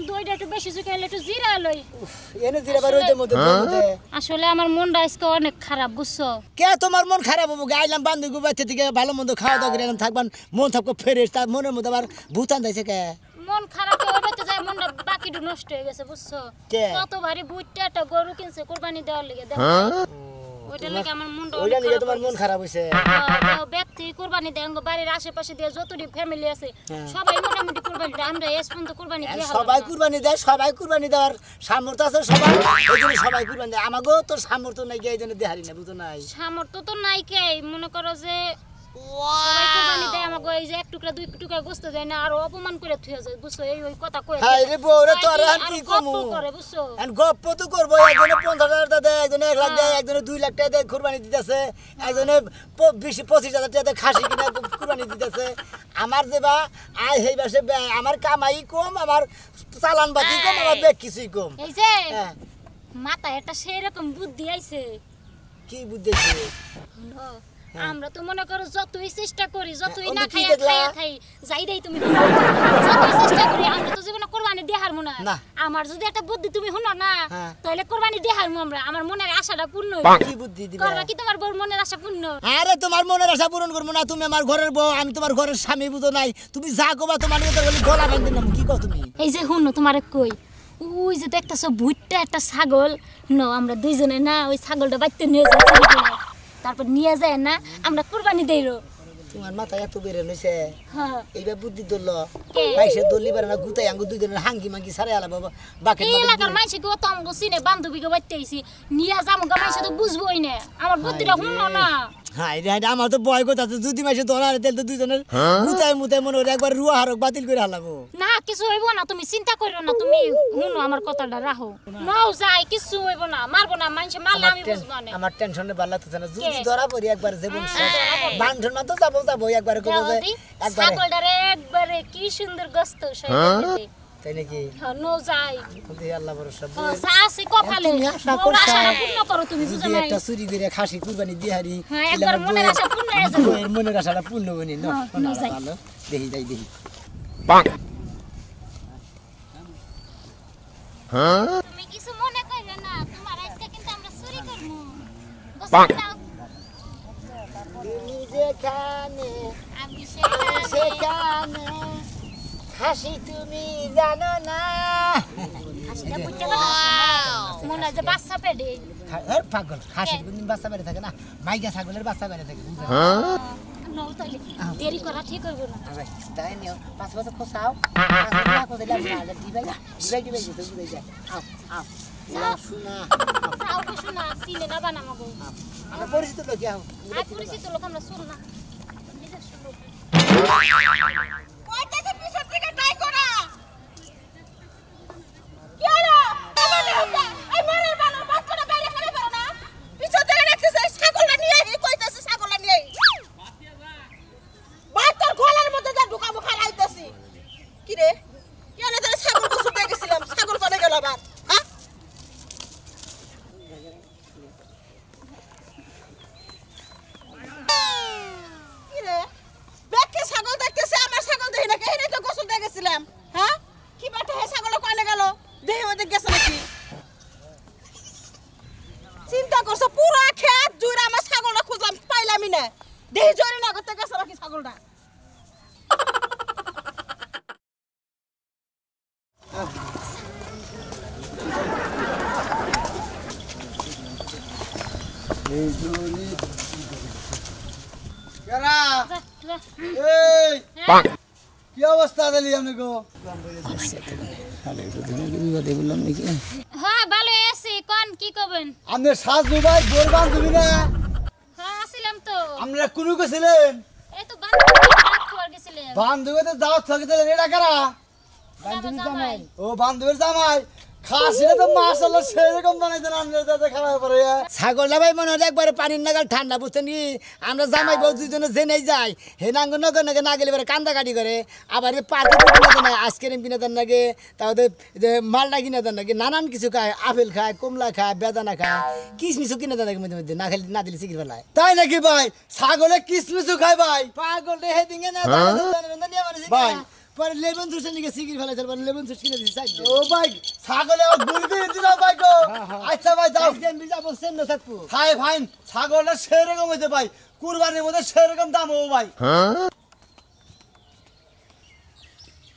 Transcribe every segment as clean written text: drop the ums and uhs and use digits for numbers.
দইটা একটু বেশি শুকাইলে একটু জিরা লই এনে জিরা বার হইতে মধ্যে আসলে আমার মনটা আজকে অনেক খারাপ বুঝছো কে তোমার মন খারাপ হবো গাইলাম বান্ধবী বাচ্চা থেকে ভালো মন্দ খাওয়া দাওয়া করে থাকবান মন থাকবো ফ্রেশ তার মনের মধ্যে আবার ভূতান দিয়েছে কে মন খারাপ হবে তো যায় মনটা বাকিটু নষ্ট হয়ে গেছে বুঝছো কত ভারী বুইটা একটা গরু কিনছে কুরবানি দেওয়ার লাগি দেখো ওইটা লাগি আমার মনটা ওইটা নিয়ে তোমার মন খারাপ হইছে ব্যক্তি কুরবানি দেয় বাড়ির আশেপাশে দিয়ে যতটি ফ্যামিলি আছে সবাই মোটামুটি কুরবানি দেয় আমরা এস পর্যন্ত কুরবানি দিয়ে সবাই কুরবানি দেওয়ার সামর্থ্য আছে সবাই এইজন্য সবাই কুরবানি দেয় আমাগো তো সামর্থ্য নাই এই জন্য দেহারি না বুঝো নাই সামর্থ্য তো নাই কে মনে করো যে সবাই কুরবানি দেয় আমাগো এই যে এক টুকরা দুই টুকরা গোশত দেয় না আর অপমান করে থুয়ে যায় বুঝছো এই ওই কথা কই হাই রে বউরে তো আর কি কমু করে বুঝছো এন্ড গপ্প তো করব একজনে 50,000 টাকা দেয় একজনে 1 লাখ দেয় একজনে 2 লাখ টাকা দেয় কুরবানি দিতেছে একজনে 25,000 টাকা দেয় খাসি কিনা কুরবানি দিতেছে আমার যেবা আই হেই বাসে আমার কামাই কম আমার চালান বাতি কম আমার বেক কিছুই কম এই যে মাথায় একটা সেই রকম বুদ্ধি আইছে কি বুদ্ধি আইছে আমরা তো মনে করো যতই চেষ্টা করি যতই না খাই যাই দেই তুমি যতই চেষ্টা করি আমরা তো জীবনে কুরবানি দিয়ে হারমু না আমার যদি একটা বুদ্ধি তুমি শুনো না তাহলে কুরবানি দিয়ে হারমু আমরা আমার মনের আশাটা পূর্ণ হবে কি বুদ্ধি দিবা করবা কি তোমার বউর মনের আশা পূর্ণ আরে তোমার মনের আশা পূরণ করব না তুমি আমার ঘরের বউ আমি তোমার ঘরের স্বামী বুঝো নাই তুমি যা কবা তোমার নিয়ে তো বলি গলা বাঁধি না কি কও তুমি এই যে শুনো তোমারে কই ওই যে দেখতাছো ভুট্টা একটা ছাগল ন আমরা দুইজনে না ওই ছাগলটা বাইতে নিয়ে যাই তারপর নিয়ে যায় না আমরা কুরবানি দেইরো তোমার মাথা এত বেরে নইছে হ্যাঁ এইবা বুদ্ধি দল পয়সা দলি বারে না গুতাই আঙ্গু দুই দিনের হাঙ্গি মাঙ্গি সারে আলা বাবা বাকি এই এলাকার মাইছে কি তো আমগো সিনে বান্ধবীকে বাইতে আইছি নিয়ে যামু গা মাইছে তো বুঝবই না আমার বুদ্ধিটা শুনো না হাই রে আমার তো ভয় করতেছে যদি মাসে ধরার তেল তো দুইজনের গুতাই মুতাই মনে হলো একবার রুয়া হারক বাতিল করে হালাবো না কিছু হইব না তুমি চিন্তা করিও না তুমি শুনো আমার কথাটা রাখো নাও যাই কিছু হইব না মারবো না মাইছে মারলে আমি বুঝবো না আমার টেনশনে ভালো লাগতেছে না যদি ধরা পড়ি একবার জীবন শেষ বান্ধন না তো যাবো একবার কইবো যে একবার ছাগলটারে একবারে কি সুন্দর গোশত সেই তাই নাকি হ্যাঁ নো যাই দি আল্লাহ ভরসা সাসি কপালে আশা পূর্ণ করো তুমি বুঝো না একটা চুরি করে খাসি কুরবানি দি হারি হ্যাঁ একবার মনের আশা পূর্ণ হয়ে যাবে মনের আশাটা পূর্ণ বনি না ভালো দেখি যাই দেখি তুমি কিছু মনে করবে না তোমার আজকে কিন্তু আমরা চুরি করব তুমি যেখানে আমি সেখানে হাসি তুমি জানো না হাসিটা বুঝতে পারো মনে হয় যে বাচ্চা পেটে পাগল হাসির কোনদিন বাচ্চা বেড়ে থাকে না মাইকা ছাগলের বাচ্চা বেড়ে থাকে নাও তাহলে দেরি করা ঠিক হইব না তাই নিও পাঁচ বছর খোসাও শোনা চিনে না বানাবো আমরা পরিচিত লোক পরিচিত লোক আমরা শুন না চিন্তা করছো পুরো খেত জুড়ে আমার ছাগলটা খুঁজলাম পাইলামই না দেহি জোরে না করতে গেছে নাকি ছাগলটা কি অবস্থা দিলি আমি গো হ্যাঁ ভালো আছি কোন কি করবেন আপনি সাজু ভাই গোর বান্ধবী না হ্যাঁ আসিলাম তো আমরা কোন গেছিলেন এই তো বান্ধবী খাবার গেছিলাম বান্ধবীতে দাওয়াত খাইছিলেন এটা কারা বান্ধবী জামাই ও বান্ধবীর জামাই খাসিটা তো মাশাআল্লাহ সেরকম বানাইছেন আপনারা দাদা খাওয়া পরে ছাগলটা ভাই মনে হয় একবারে পানির নাগাল ঠান্ডা বুঝছেন কি আমরা জামাই বউ দুজনে জেনেই যাই হে নাঙ্গ নগর নাগে না গেলে পরে কান্দা কাটি করে আবার পাতি কিনে দেন আইসক্রিম কিনে দেন নাকি তাহলে যে মালটা কিনে দেন নাকি নানান কিছু খায় আপেল খায় কমলা খায় বেদানা খায় কিশমিশও কিনে দেন নাকি মধ্যে মধ্যে না খেলে না দিলে সিকির ফেলায় তাই নাকি ভাই ছাগলে কিশমিশও খায় ভাই পাগল হে দিঙে না ভাই পরে লেবন জুস নিয়ে সিগির ফেলাইছিল পরে লেবন জুস কিনে দিছি চাই ও ভাই ছাগলে গুলি করে দিলাম ভাই গো আচ্ছা ভাই যাও দেন বিজা বলছেন না থাকবো হাই ভাই ছাগলটা সেরকম হইছে ভাই কুরবানির মধ্যে সেরকম দাম ও ভাই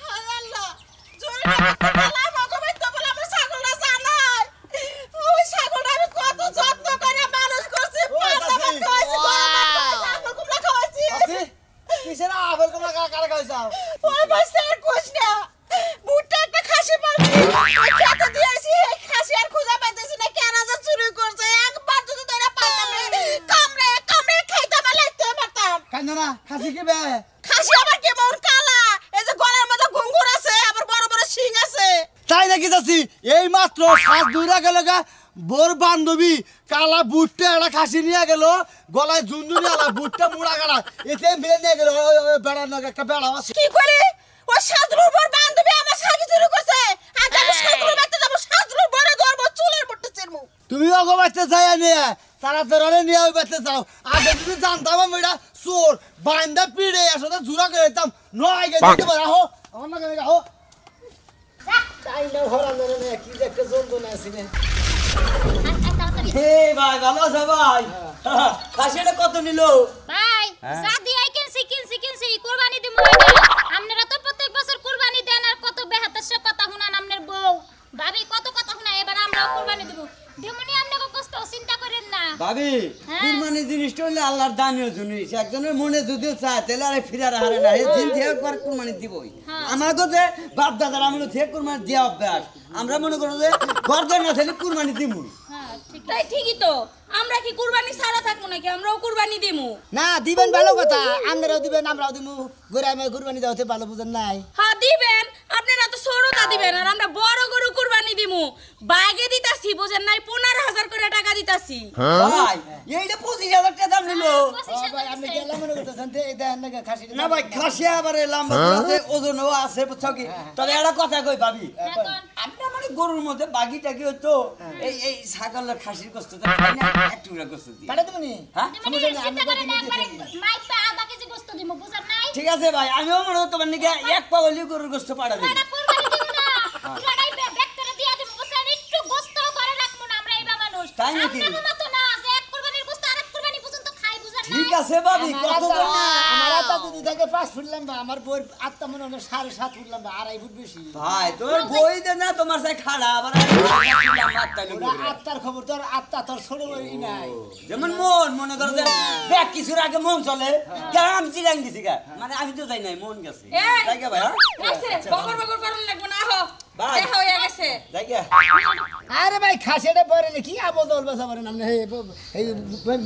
হায় আল্লাহ জোরে না ভগবান তো বলে আমার ছাগলটা জানাই ওই ছাগলটা আমি কত যত্ন করে মানুষ করছি পাতা খাওয়াইছি ছাগল কুমড়া খাওয়াইছি কিসের আবার কোমলা কারা খাইছাও ওই ভাই স্যার কোচ না বুটটা একটা খাসি মারছি ওই খেতে দিয়েছি এই খাসি আর খুঁজে পাইতেছি না কেন যে চুরি করছে একবার যদি ধরে পাইতাম কামড়ে কামড়ে খাইতাম লাগতে পারতাম কেন না খাসি কি বে খাসি আবার কেমন কালা এই যে গলার মধ্যে ঘুঙ্গুর আছে আবার বড় বড় শিং আছে তাই নাকি যাচ্ছি এই মাত্র শ্বাস দূরা গেল গা বোর বান্ধবী কালা বুটটা একটা খাসি নিয়ে গেল গলায় ঝুনঝুনি আলা বুটটা মুড়া গেল এতে মিলে নিয়ে গেল বেড়া নাকি একটা বেড়া আছে কি করে ও সাজরুর বর বান্ধবী আমার সাথে চুরি করছে আজ আমি সাজরুর বাড়িতে যাব সাজরুর বরে ধরবো চুলের মধ্যে চেরমু তুমি অগো বাচ্চা চাই নিয়ে তারা তোরা নিয়ে ওই বাচ্চা চাও আগে যদি জানতাম আমি এটা চোর বান্দা পিড়ে আসলে জুরা করে দিতাম নয় গেছে রাহো আমার না করে রাহো তাই না হরা না কি যে একটা যন্ত্রণা আছে রে হে ভাই ভালো আছো ভাই খাসিটা কত নিল ভাই যা দিয়ে কিনছি কুরবানি দিমু আপনারা তো প্রত্যেক বছর কুরবানি দেন আর কত বেহাতের কথা শুনান আপনার বউ ভাবি কত কথা শুনা এবার আমরাও কুরবানি দেব দেমনি আপনাকে কষ্ট চিন্তা করেন না ভাবি কুরবানি জিনিসটা হইলে আল্লাহর দানীয় জিনিস একজনের মনে যদিও চায় তাহলে আরে ফিরার হারে না এই দিন থেকে একবার কুরবানি দিবই আমাকে যে বাপ দাদার আমলে থেকে কুরবানি দেওয়া অভ্যাস আমরা মনে করো যে গর্দন না থাকলে কুরবানি দিব হ্যাঁ ঠিক তাই ঠিকই তো আমরা কি কুরবানি ছাড়া থাকবো নাকি আমরাও কুরবানি দিমু না দিবেন ভালো কথা আপনারাও দিবেন আমরাও দিমু গোরামে কুরবানি দাওতে ভালো বুঝেন নাই হ্যাঁ দিবেন আপনারা তো ছোটটা দিবেন আর আমরা বড় গরু কুরবানি দিমু বাইগে দিতাছি বুঝেন নাই 15,000 করে টাকা দিতাছি ভাই এইটা 25,000 টাকা দাম নিল ভাই আপনি গেলা মনে করতেছেন তে এই দেন না খাসি না ভাই খাসি আবার লম্বা আছে ওজনও আছে বুঝছো কি তবে একটা কথা কই ভাবি আমরা মানে গরুর মধ্যে বাগি টাকি হতো এই ছাগলের খাসির কষ্ট তো খাই না এক টুকরা কষ্ট দিই পাঠা দিবনি হ্যাঁ চিন্তা করেন না একবারে মাইপা আধা কেজি গোশত দিমু বুঝার নাই ঠিক আছে ভাই আমিও মনে হতো মানে এক পাগলি গরুর গোশত পাড়া দিই এটা কুরবানি দিমু না পুরাটাই ব্যাগ করে দিয়া দিমু বুঝছেন একটু গোশত করে রাখমু না আমরা এইবা মানুষ তাই নাকি? আপনাদের মত না যে এক কুরবানির গোশত আরেক কুরবানি পর্যন্ত খাই বুঝার নাই ঠিক আছে ভাবি কত আমার আত্মা যদি থাকে 5 ফুট লম্বা আমার বই আত্মা মনে হয় 7.5 ফুট লম্বা 2.5 ফুট বেশি ভাই তোর বই দে না তোমার সাথে খাড়া আবার আত্মার খবর তোর আত্মা তোর ছোট বই নাই যেমন মন মনে করো যে ব্যাগ কিছুর আগে মন চলে আমি চিরাং দিছি গা মানে আমি তো যাই নাই মন গেছে যাই গা ভাই আছে বগর বগর করন লাগবো না হো ভাই দেখা হয়ে গেছে যাই গা আরে ভাই খাসিটা পরে কি আবল দল বসা পারেন আপনি এই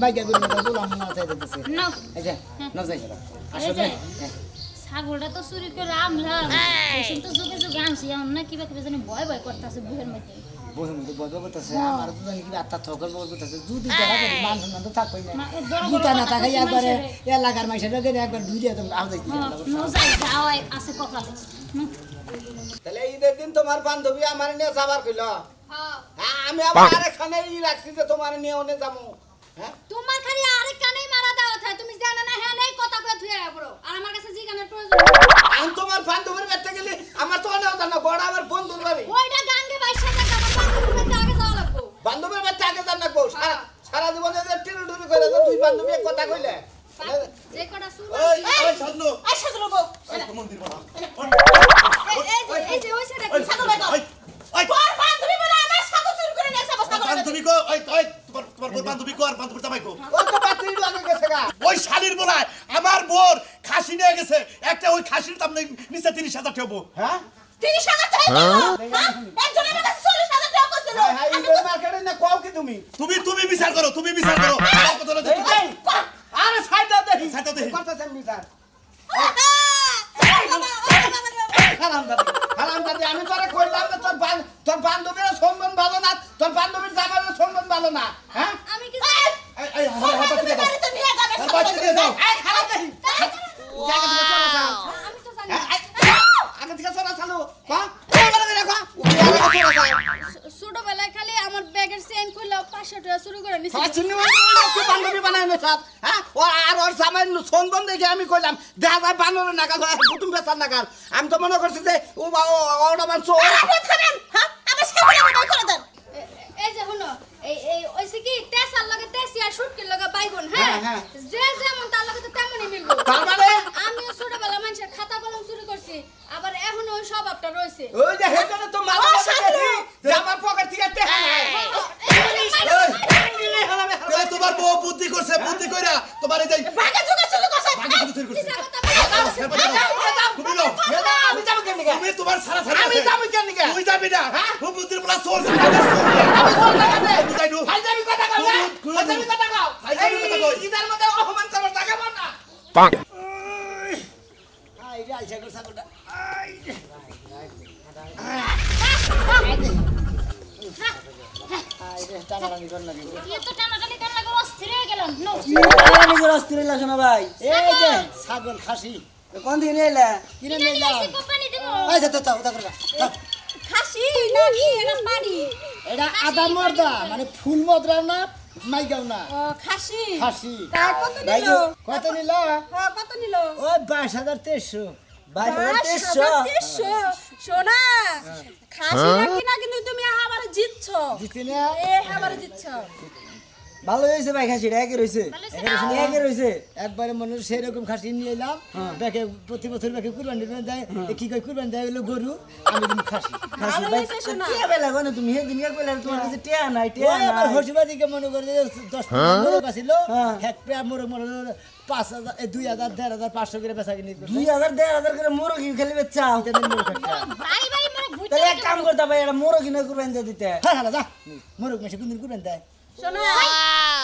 বাইকা গুলো বললাম না তাই দিতেছে না আচ্ছা না যাই আসলে ছাগলটা তো চুরি করে আমরা এসব তো যুগে যুগে আনছি আমরা কিবা কিবা জানি ভয় ভয় করতেছে বুহের মধ্যে বইয়ের মধ্যে বই করতেছে আমার তো জানি কি আত্মা ঠকর বই করতেছে যদি যারা করে মান সম্মান তো থাকবে না গুতা না থাকে একবারে এলাকার মাইসের লগে একবার দুই দিয়ে তুমি আও যাইতে যাই যাওয়াই আছে কপালে তাহলে ঈদের দিন তোমার বান্ধবী আমার নিয়ে যাবার কইল আমি আবার আরেকখানে রাখছি যে তোমার নিয়ে ওনে যাবো হ্যাঁ তোমার খালি আরেক কানেই মারা দাও থাকে তুমি জানো না হ্যাঁ নেই কথা কয়ে থুয়ে পড়ো আর আমার কাছে জিগানের প্রয়োজন আমি তোমার বান্ধবীর বাড়িতে গেলে আমার তো অনেক জানো বড় আমার বন্ধুর বাড়ি ওইটা গাঙ্গে বাইশা টাকা আমার বান্ধবীর বাড়িতে আগে যাওয়া লাগবো বান্ধবীর বাড়িতে আগে জান না গো সারা জীবনে যে টিরু টিরু করে তো তুই বান্ধবী এক কথা কইলে যে কটা শুরু এই সাজনু এই সাজরুর বউ মন্দির বড় এই যে ওই সেটা কি ছাগল বাইকা তোর বান্ধবী বলে আমার ছাগল চুরি করে নিয়ে আসছে ছাগল বান্ধবী কো ওই ওই তোমার বান্ধবী কো আর বান্ধবীর জামাই কো ও তো বাতিল লাগে গেছে গা ওই শালির বলায় আমার বোর খাসি নিয়ে গেছে একটা ওই খাসির দাম নিচে 30,000 টাকা হ্যাঁ 30,000 টাকা একজন আমার কাছে 40,000 টাকা কইছিল হ্যাঁ ঈদের মার্কেটে না কও কি তুমি তুমি বিচার করো আমার কথা হলো যে এই আরে সাইড দাও দেখি সাইড দাও দেখি। করতেছেন বিচার হারামজাদি আমি তোরে কইলাম যে তোর বান্ধবীর সম্মান ভালো না তোর বান্ধবীর জামাইয়ের সম্মান ভালো না হ্যাঁ আমি কি এই এই হাতে দিয়ে দাও বাড়িতে নিয়ে যাবে বাচ্চা দিয়ে দাও এই খারাপ দেখি জায়গা থেকে চলে যাও আমি তো জানি আগে থেকে চলা চালু কো চলে গেলে কো ছোটবেলায় খালি আমার ব্যাগের চেইন খুললেও 500 চুরি করে নিছি খাসি নিয়ে তুই বান্ধবী বানাই না সাত হ্যাঁ ও আর ওর সামান্য সন্ধান দেখে আমি কইলাম দেখা যায় বানরের নাগাল হয় কুটুম বেচার নাগাল আমি তো মনে করছি যে ও ওটা মানছো হ্যাঁ আমার ছাগল আমার বাই করে দেন এই যে শুনো এই ওইছে কি তেসার লগে তেসি আর শুটকির লগে বাইগুন হ্যাঁ হ্যাঁ। যে যেমন তার লগে তো তেমনই মিলবো তার মানে আমিও ছোটবেলা মানুষের খাতা কলম চুরি করছি আবার এখনো ওই স্বভাবটা রয়েছে ওই যে হেজনে তো মাথা দেখি যে আমার পকেট থেকে টেহা নাই তাহলে তোমার বউ বুদ্ধি করছে বুদ্ধি কইরা তোমার এই যে ভাগে জুগে চুরি করছে ভাগে চুরি করছে তুমি যাও আমি যাবো কেন তুমি তোমার সারা সারা আমি যাবো কেন তুই যাবি না ও বুদ্ধির বলা সোর আমি তোর জায়গাতে বুঝাইনু ফাইজামি কথা কও ফাইজামি কথা কও ফাইজামি কথা কও। ইদার মধ্যে অপমান করবার জায়গা পাও না আই রে আইসা গো ছাগলটা আই রে আই রে টানাটানি কর লাগে এ তো টানাটানি করার লাগে অস্থির হয়ে গেলাম নো নিজের অস্থির হইলা শোনা ভাই এই যে ছাগল খাসি কোন দিকে নিয়ে এলা কিনে কিনে নিলাম নিয়েছি কোম্পানি দেবো আচ্ছা তো তাও করে খাসি নাকি এটা পানি এটা আদা মর্দা মানে ফুল মদরা না মাইগাও না ও খাসি খাসি তার কত ভাই নিল কত নিল হ্যাঁ কত নিল ওই 22,300 22,300 সোনা খাসি নাকি না কিন্তু তুমি আমারে জিতছ জিতে না এ আমারে জিতছ ভালো হয়েছে ভাই খাসিটা একে রয়েছে একে রয়েছে একবারে মনে হয় সেরকম খাসি নিয়ে এলাম দেখে প্রতি বছর দেখে কুরবানি দেয় কি কই কুরবানি দেয় হলো গরু আমি দিন খাসি খাসি ভালো ভাই হয়েছে শোনা। টিয়া বেলা গনে তুমি সেদিন এক বেলা তোমার কাছে টিয়া নাই ওই টিয়া আমার নাই হসিবাদিকে মনে করে 10 মোরগ আছিল হ্যাঁ। এক পেয়া মোরগ 5,000 2,000 1,500 করে বেচা কিনি করছে 2,000 1,500 করে মুরগি খেলে বেচা ভাই ভাই মোর ভুল তাহলে এক কাম করতে ভাই এটা মুরগি না করবেন দিয়ে দিতে হ্যাঁ হ্যাঁ যা মোরগ মেশে কোনদিন কুরবানি দেয় শোনো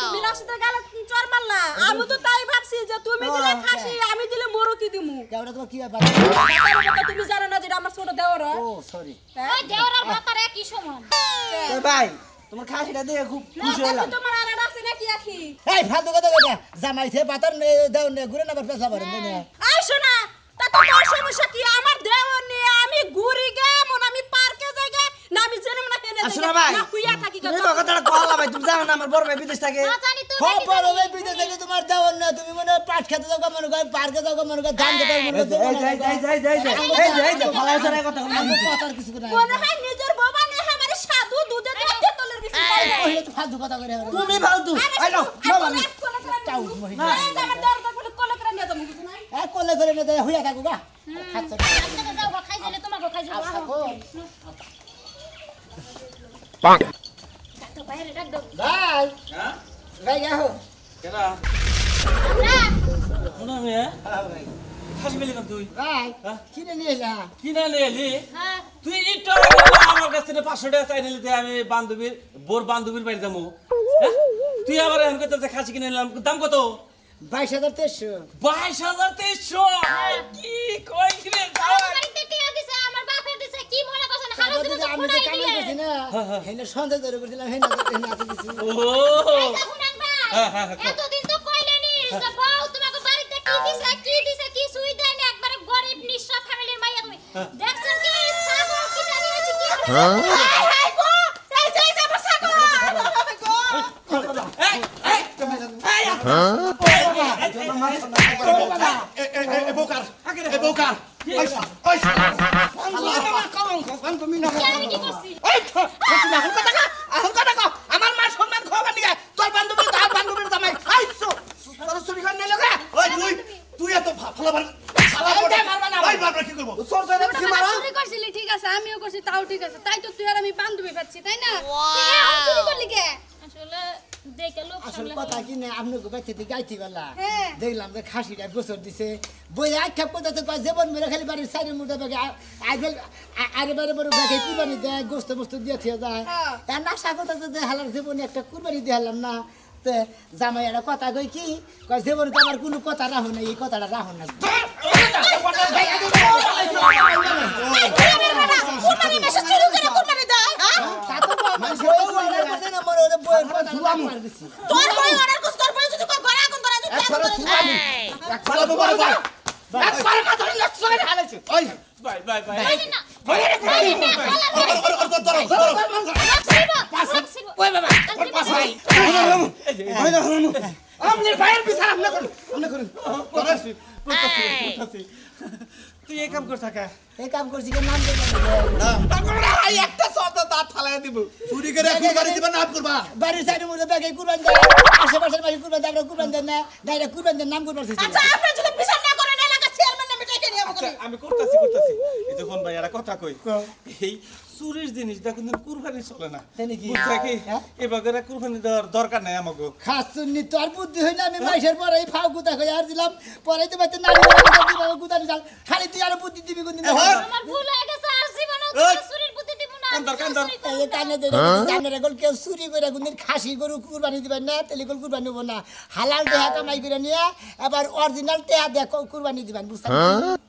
তুমি রাস্তাতে গেলে চোর মারলা আমি তো তাই ভাবছি যে তুমি দিলে খাসি আমি দিলে মুরগি দিমু কেওড়া তো কি ব্যাপার তার কথা তুমি জানো না যে এটা আমার ছোট দেওর ও সরি ওই দেওর আর ভাতার একই সমান তো ভাই তোমার খাসিটা দেখে খুব খুশি হলাম তোমার আর আছে নাকি আখি এই ফালতু কথা কইটা জামাইছে পাতার দাও নে ঘুরে না পেছা পারে না আই শোনা তা তো তোর সমস্যা কি আমার দেওর নিয়ে আমি ঘুরি গে মন আমি পার্কে যাই গে না আমি জেনে না হেনে আসলে ভাই না কুইয়া থাকি গে তুমি কথাটা কলা ভাই তুমি জানো না আমার বড় ভাই বিদেশ থাকে না জানি তো হ্যাঁ বড় ভাই বিদেশ থেকে তোমার দাও না তুমি মনে হয় পাট খেতে যাও মনে হয় পার্কে যাও মনে হয় ধান খেতে মনে হয় কথা কথার কিছু না মনে হয় নিজের বাবা নে আমারে সাধু দুধে দিয়ে তোলের বেশি পাই না ওই তো ফালতু কথা করে তুমি ফালতু আই নাও চাউ মহিলা আমার দরকার পড়লে কোলে করে নিয়ে যাবো কিছু নাই এ কোলে করে নে হইয়া থাকো গা খাচ্ছ আজকে যাও খাই দিলে তোমাকে খাই যাবো থাকো তো বাইরে রাখ দাও ভাই হ্যাঁ ভাই আহো কেডা না শুনো মে ভাই খাসি মিলি না তুই ভাই কিনে নিয়ে যা কি না লেলি হ্যাঁ তুই ইটো আমার কাছ থেকে 500 টাকা চাই নিলি আমি বান্ধবীর বোর বান্ধবীর বাড়ি যাবো তুই আবার এখন কইতেছে খাসি কিনে নিলাম দাম কত 22,300 22,300 কি কই রে আমার বাড়িতে টিয়া দিছে আমার বাপে দিছে কি মনে করছেন হারা জীবন আমি যে কামাই করছি না হেনে সন্দেহ ধরে করছিলাম হেনে আছে কিছু ও শুনেন ভাই এতদিন তো কইলেনি যে বউ তোমাকে বাড়িতে কি দিছে কি সুই দেন একবারে গরিব নিঃস্ব ফ্যামিলির মাইয়া তুমি দেখছেন কি ছাগল কিনে নিয়েছি কি এই গো এই যে আমার ছাগল গো এ বোকার এ বোকার ওই আমি কি করছি আমার মা সম্মান খাওয়াবার নিয়ে তোর বান্ধবী তার বান্ধবীর জামাই আইছো চুরি করে নিয়ে লোকে ওই তুই এত ফালাবার ওই বাবা কি করব চোর চোর কি মারা চুরি করছিলি ঠিক আছে আমিও করছি তাও ঠিক আছে তাই তো তুই আর আমি বান্ধবী পাচ্ছি তাই না তুই এখন চুরি করলি কে আসলে দেখে লোক আসল সামলে কথা কি না আপনি গোবাইতে থেকে গাইতে গেলা হ্যাঁ। দেখলাম যে খাসিটা গোসর দিছে বই আখ্যাপ করতেছে কয় জীবন মেরে খালি বাড়ির সাইডের মুঠে ব্যাগে আরে বারে বড় ব্যাগে কুরবানি দেয় গোস্ত মোস্ত দিয়ে থিয়ে যায় হ্যাঁ। তার নাশা করতেছে যে হালার জীবনে একটা কুরবানি দিয়ে হারলাম না তে জামাই একটা কথা কই কি কয় জীবনে তো আমার কোনো কথা রাখো না এই কথাটা রাখো না কুরবানি মেশে চুরি করে কুরবানি দেয় হ্যাঁ তা তো বই অর্ডার করছে না মনে ওদের বইয়ের কথা মার দিছি তোর বই অর্ডার করছ তোর বই যদি কই ঘরে আগুন ধরা যদি আগুন ধরা একবারে কথা লক্ষ্য করে হালাইছো ওই বাই বাই বাই না ওই বাবা পাছাই আপনি ভাইয়ের বিচার আপনি করুন তুই এই কাম কর থাকা এই কাম করছি কেন নাম দেব একটা শব্দ দাঁত ফালাই দিব চুরি করে কুরবানি দিবা নাম করবা বাড়ির সাইডে মধ্যে ব্যাগে কুরবান দেয় আশেপাশের বাড়ি কুরবান দেয় আমরা কুরবান দেন না ডাইরেক্ট কুরবান দেন নাম করবার চাইছি আচ্ছা আপনি যদি বিচার না করেন এলাকা চেয়ারম্যান নামে ডেকে নিয়ে আমাকে আমি করতেছি এই যখন ভাই একটা কথা কই এই চুরির জিনিস দেখুন কুরবানি চলে না তাই কি বুঝছা কি এবারে কুরবানি দেওয়ার দরকার নাই আমাকে খাস চুন্নি তোর বুদ্ধি হইলে আমি মাইসের পরে ফাও গুতা কই আর দিলাম পরে তো বাইতে নাড়ি দিলাম গুতা নিছাল খালি তুই আর বুদ্ধি দিবি কোন দিন আমার ভুল হয়ে গেছে আর জীবনে চুরির বুদ্ধি দিব না এই কানে ধরে জানের গল কেউ চুরি করে কোন দিন খাসি গরু কুরবানি দিবেন না তেলি গল কুরবানি হবো না হালাল দেহা কামাই করে নিয়ে আবার অরিজিনাল টেহা দেখো কুরবানি দিবেন বুঝছেন